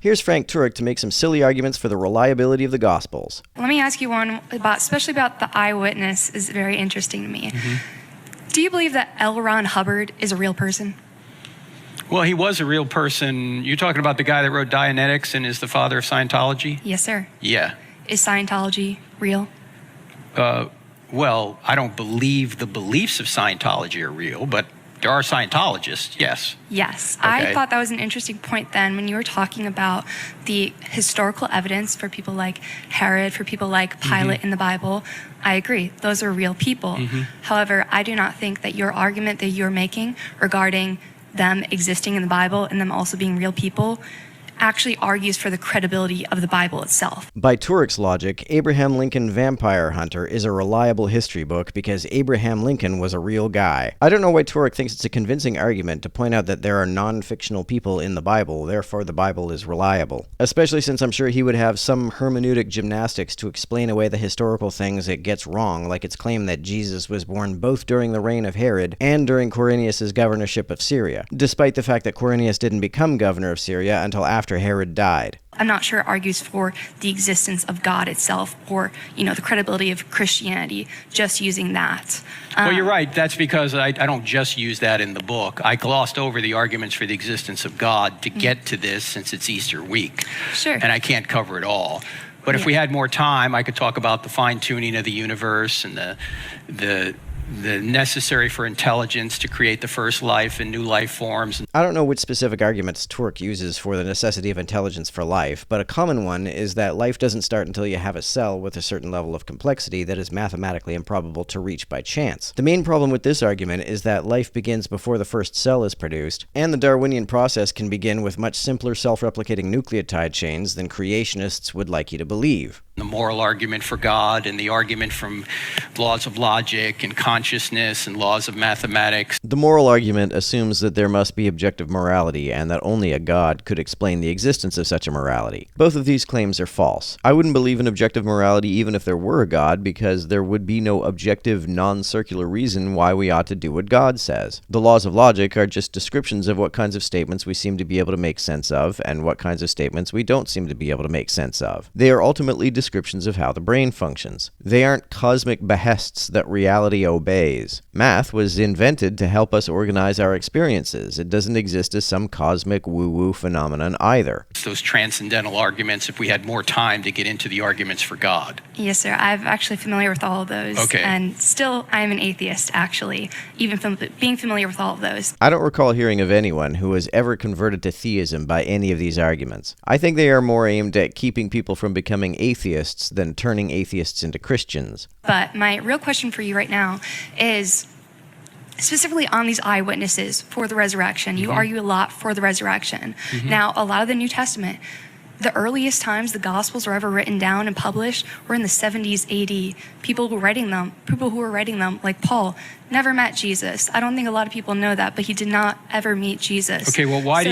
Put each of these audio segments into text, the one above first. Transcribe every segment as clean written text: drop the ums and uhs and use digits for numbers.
Here's Frank Turek to make some silly arguments for the reliability of the Gospels. Let me ask you one especially about the eyewitness is very interesting to me. Do you believe that L. Ron Hubbard is a real person? Well, he was a real person. You're talking about the guy that wrote Dianetics and is the father of Scientology? Yes, sir. Yeah. Is Scientology real? Well, I don't believe the beliefs of Scientology are real, but there are Scientologists, yes. Yes. Okay. I thought that was an interesting point then when you were talking about the historical evidence for people like Herod, for people like Pilate in the Bible. I agree. Those are real people. However, I do not think that your argument that you're making regarding them existing in the Bible and them also being real people actually argues for the credibility of the Bible itself. By Turek's logic, Abraham Lincoln Vampire Hunter is a reliable history book because Abraham Lincoln was a real guy. I don't know why Turek thinks it's a convincing argument to point out that there are non-fictional people in the Bible, therefore the Bible is reliable. Especially since I'm sure he would have some hermeneutic gymnastics to explain away the historical things it gets wrong, like its claim that Jesus was born both during the reign of Herod and during Quirinius' governorship of Syria, despite the fact that Quirinius didn't become governor of Syria until after Herod died. I'm not sure it argues for the existence of God itself or, the credibility of Christianity, just using that. Well, you're right. That's because I don't just use that in the book. I glossed over the arguments for the existence of God to get to this since it's Easter week. Sure. And I can't cover it all. But if we had more time, I could talk about the fine-tuning of the universe and the necessary for intelligence to create the first life and new life forms. I don't know which specific arguments Turek uses for the necessity of intelligence for life, but a common one is that life doesn't start until you have a cell with a certain level of complexity that is mathematically improbable to reach by chance. The main problem with this argument is that life begins before the first cell is produced, and the Darwinian process can begin with much simpler self-replicating nucleotide chains than creationists would like you to believe. The moral argument for God and the argument from laws of logic and consciousness and laws of mathematics. The moral argument assumes that there must be objective morality and that only a God could explain the existence of such a morality. Both of these claims are false. I wouldn't believe in objective morality even if there were a God, because there would be no objective, non-circular reason why we ought to do what God says. The laws of logic are just descriptions of what kinds of statements we seem to be able to make sense of and what kinds of statements we don't seem to be able to make sense of. They are ultimately descriptions of how the brain functions. They aren't cosmic behests that reality obeys. Math was invented to help us organize our experiences. It doesn't exist as some cosmic woo-woo phenomenon either. Those transcendental arguments, if we had more time to get into the arguments for God. Yes, sir. I'm actually familiar with all of those. Okay. And still, I'm an atheist, actually, even being familiar with all of those. I don't recall hearing of anyone who has ever converted to theism by any of these arguments. I think they are more aimed at keeping people from becoming atheists than turning atheists into Christians. But my real question for you right now is specifically on these eyewitnesses for the resurrection. You argue a lot for the resurrection. Now, a lot of the New Testament, the earliest times the Gospels were ever written down and published were in the 70s AD. People who were writing them, like Paul, never met Jesus. I don't think a lot of people know that, but he did not ever meet Jesus. Okay, well, why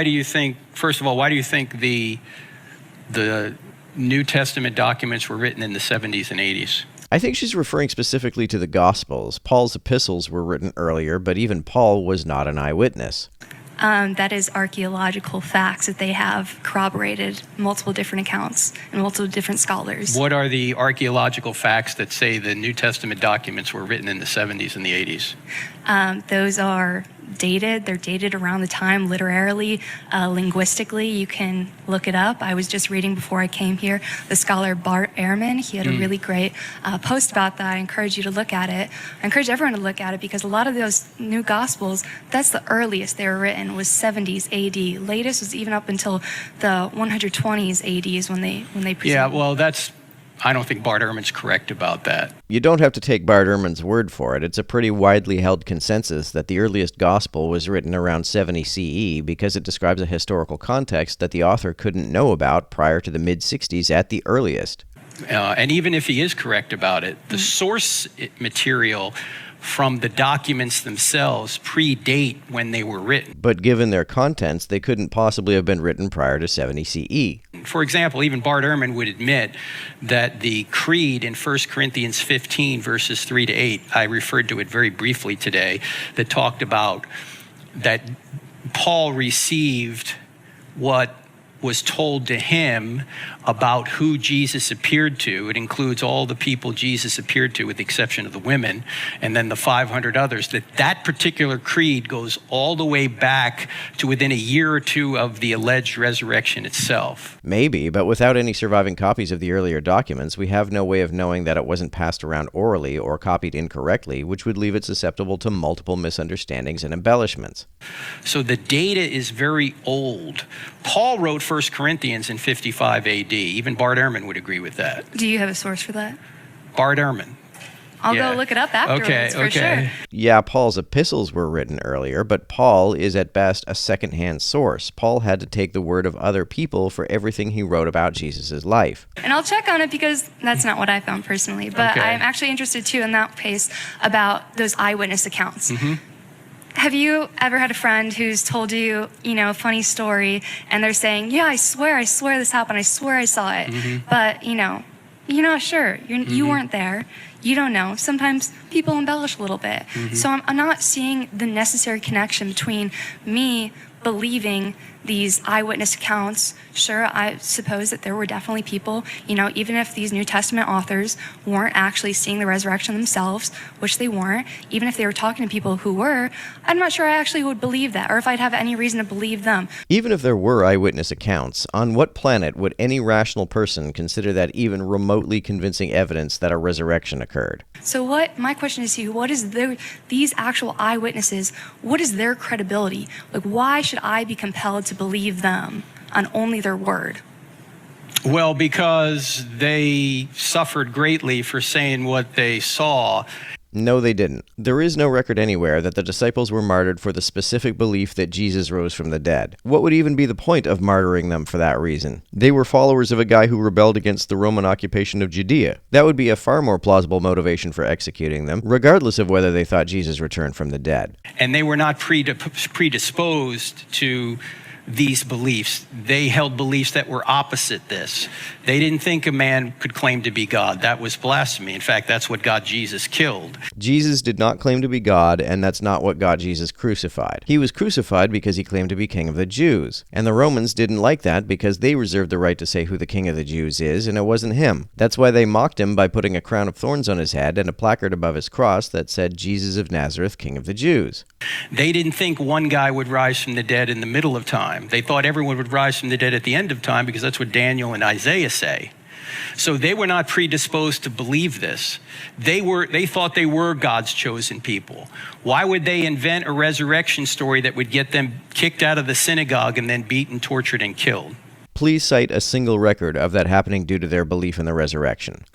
do you think, first of all, why do you think the New Testament documents were written in the 70s and 80s? I think she's referring specifically to the Gospels. Paul's epistles were written earlier, but even Paul was not an eyewitness. That is archaeological facts that they have corroborated multiple different accounts and multiple different scholars. What are the archaeological facts that say the New Testament documents were written in the 70s and the 80s? Those are dated. They're dated around the time literarily, linguistically. You can look it up. I was just reading before I came here, the scholar Bart Ehrman. He had a really great post about that. I encourage you to look at it. I encourage everyone to look at it because a lot of those new Gospels, that's the earliest they were written, was 70s AD. Latest was even up until the 120s AD is when they presented. Yeah, well, I don't think Bart Ehrman's correct about that. You don't have to take Bart Ehrman's word for it. It's a pretty widely held consensus that the earliest gospel was written around 70 CE because it describes a historical context that the author couldn't know about prior to the mid-60s at the earliest. And even if he is correct about it, the source material from the documents themselves predate when they were written. But given their contents, they couldn't possibly have been written prior to 70 CE. For example, even Bart Ehrman would admit that the creed in 1 Corinthians 15, verses 3 to 8, I referred to it very briefly today, that talked about that Paul received what was told to him about who Jesus appeared to. It includes all the people Jesus appeared to, with the exception of the women, and then the 500 others, that particular creed goes all the way back to within a year or two of the alleged resurrection itself. Maybe, but without any surviving copies of the earlier documents, we have no way of knowing that it wasn't passed around orally or copied incorrectly, which would leave it susceptible to multiple misunderstandings and embellishments. So the data is very old. Paul wrote 1 Corinthians in 55 AD. Even Bart Ehrman would agree with that. Do you have a source for that? Bart Ehrman. I'll go look it up afterwards for sure. Yeah, Paul's epistles were written earlier, but Paul is at best a second-hand source. Paul had to take the word of other people for everything he wrote about Jesus' life. And I'll check on it because that's not what I found personally. But I'm actually interested too in that case about those eyewitness accounts. Have you ever had a friend who's told you, a funny story, and they're saying, yeah, I swear this happened. I swear I saw it. But, you're not sure. You weren't there. You don't know. Sometimes people embellish a little bit. So I'm not seeing the necessary connection between me believing these eyewitness accounts. Sure, I suppose that there were definitely people, even if these New Testament authors weren't actually seeing the resurrection themselves, which they weren't, even if they were talking to people who were, I'm not sure I actually would believe that, or if I'd have any reason to believe them. Even if there were eyewitness accounts, on what planet would any rational person consider that even remotely convincing evidence that a resurrection occurred? So my question is to you, what is these actual eyewitnesses, what is their credibility? Like, why should I be compelled to believe them on only their word? Well, because they suffered greatly for saying what they saw. No, they didn't. There is no record anywhere that the disciples were martyred for the specific belief that Jesus rose from the dead. What would even be the point of martyring them for that reason? They were followers of a guy who rebelled against the Roman occupation of Judea. That would be a far more plausible motivation for executing them, regardless of whether they thought Jesus returned from the dead. And they were not predisposed to these beliefs. They held beliefs that were opposite this. They didn't think a man could claim to be God. That was blasphemy. In fact, that's what got Jesus killed. Jesus did not claim to be God, and that's not what got Jesus crucified. He was crucified because he claimed to be king of the Jews. And the Romans didn't like that because they reserved the right to say who the king of the Jews is, and it wasn't him. That's why they mocked him by putting a crown of thorns on his head and a placard above his cross that said, Jesus of Nazareth, King of the Jews. They didn't think one guy would rise from the dead in the middle of time. They thought everyone would rise from the dead at the end of time because that's what Daniel and Isaiah say. So they were not predisposed to believe this. They thought they were God's chosen people. Why would they invent a resurrection story that would get them kicked out of the synagogue and then beaten, tortured, and killed? Please cite a single record of that happening due to their belief in the resurrection.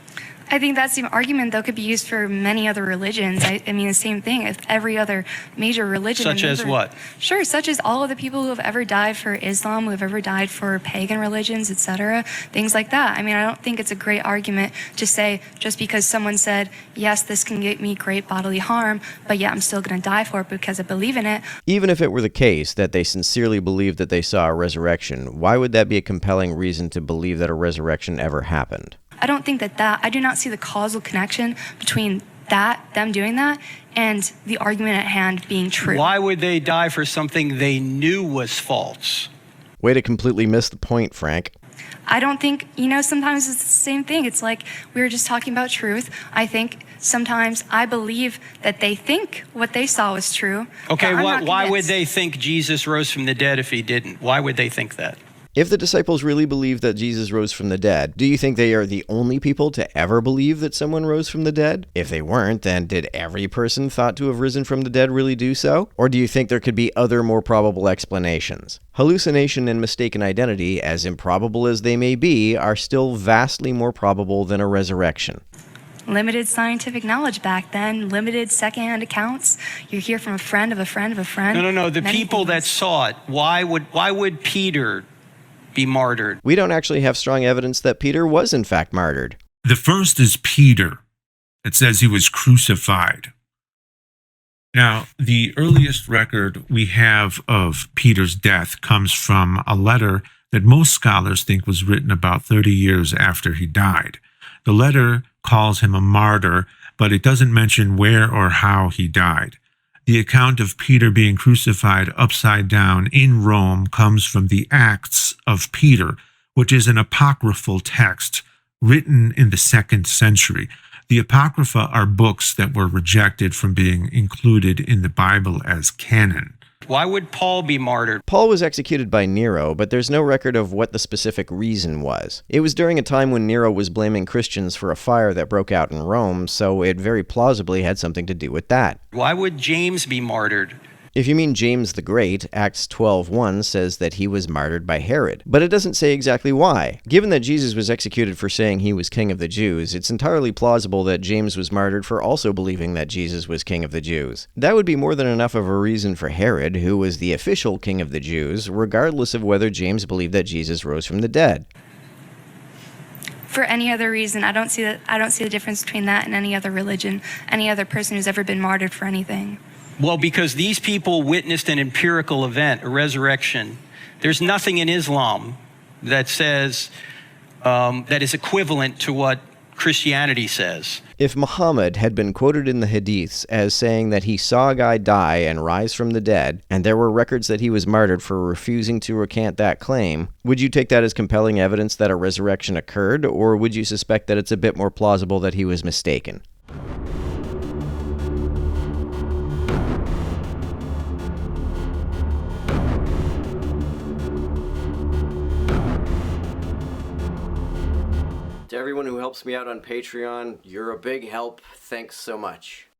I think that same argument, though, could be used for many other religions. I mean, the same thing with every other major religion. Such as what? Sure, such as all of the people who have ever died for Islam, who have ever died for pagan religions, etc., things like that. I mean, I don't think it's a great argument to say just because someone said, yes, this can get me great bodily harm, but yeah, I'm still going to die for it because I believe in it. Even if it were the case that they sincerely believed that they saw a resurrection, why would that be a compelling reason to believe that a resurrection ever happened? I don't think I do not see the causal connection between them doing that, and the argument at hand being true. Why would they die for something they knew was false? Way to completely miss the point, Frank. I don't think, sometimes it's the same thing. It's like we were just talking about truth. I think sometimes I believe that they think what they saw was true. Okay, why would they think Jesus rose from the dead if he didn't? Why would they think that? If the disciples really believed that Jesus rose from the dead, do you think they are the only people to ever believe that someone rose from the dead? If they weren't, then did every person thought to have risen from the dead really do so? Or do you think there could be other more probable explanations? Hallucination and mistaken identity, as improbable as they may be, are still vastly more probable than a resurrection. Limited scientific knowledge back then, limited secondhand accounts. You hear from a friend of a friend of a friend. No. The people that saw it, why would Peter be martyred? We don't actually have strong evidence that Peter was in fact martyred. The first is Peter. It says he was crucified. Now, the earliest record we have of Peter's death comes from a letter that most scholars think was written about 30 years after he died. The letter calls him a martyr, but it doesn't mention where or how he died. The account of Peter being crucified upside down in Rome comes from the Acts of Peter, which is an apocryphal text written in the 2nd century. The Apocrypha are books that were rejected from being included in the Bible as canon. Why would Paul be martyred? Paul was executed by Nero, but there's no record of what the specific reason was. It was during a time when Nero was blaming Christians for a fire that broke out in Rome, so it very plausibly had something to do with that. Why would James be martyred? If you mean James the Great, Acts 12:1 says that he was martyred by Herod, but it doesn't say exactly why. Given that Jesus was executed for saying he was king of the Jews, it's entirely plausible that James was martyred for also believing that Jesus was king of the Jews. That would be more than enough of a reason for Herod, who was the official king of the Jews, regardless of whether James believed that Jesus rose from the dead. For any other reason, I don't see the difference between that and any other religion, any other person who's ever been martyred for anything. Well, because these people witnessed an empirical event, a resurrection. There's nothing in Islam that says, that is equivalent to what Christianity says. If Muhammad had been quoted in the Hadiths as saying that he saw a guy die and rise from the dead, and there were records that he was martyred for refusing to recant that claim, would you take that as compelling evidence that a resurrection occurred, or would you suspect that it's a bit more plausible that he was mistaken? To everyone who helps me out on Patreon, you're a big help. Thanks so much.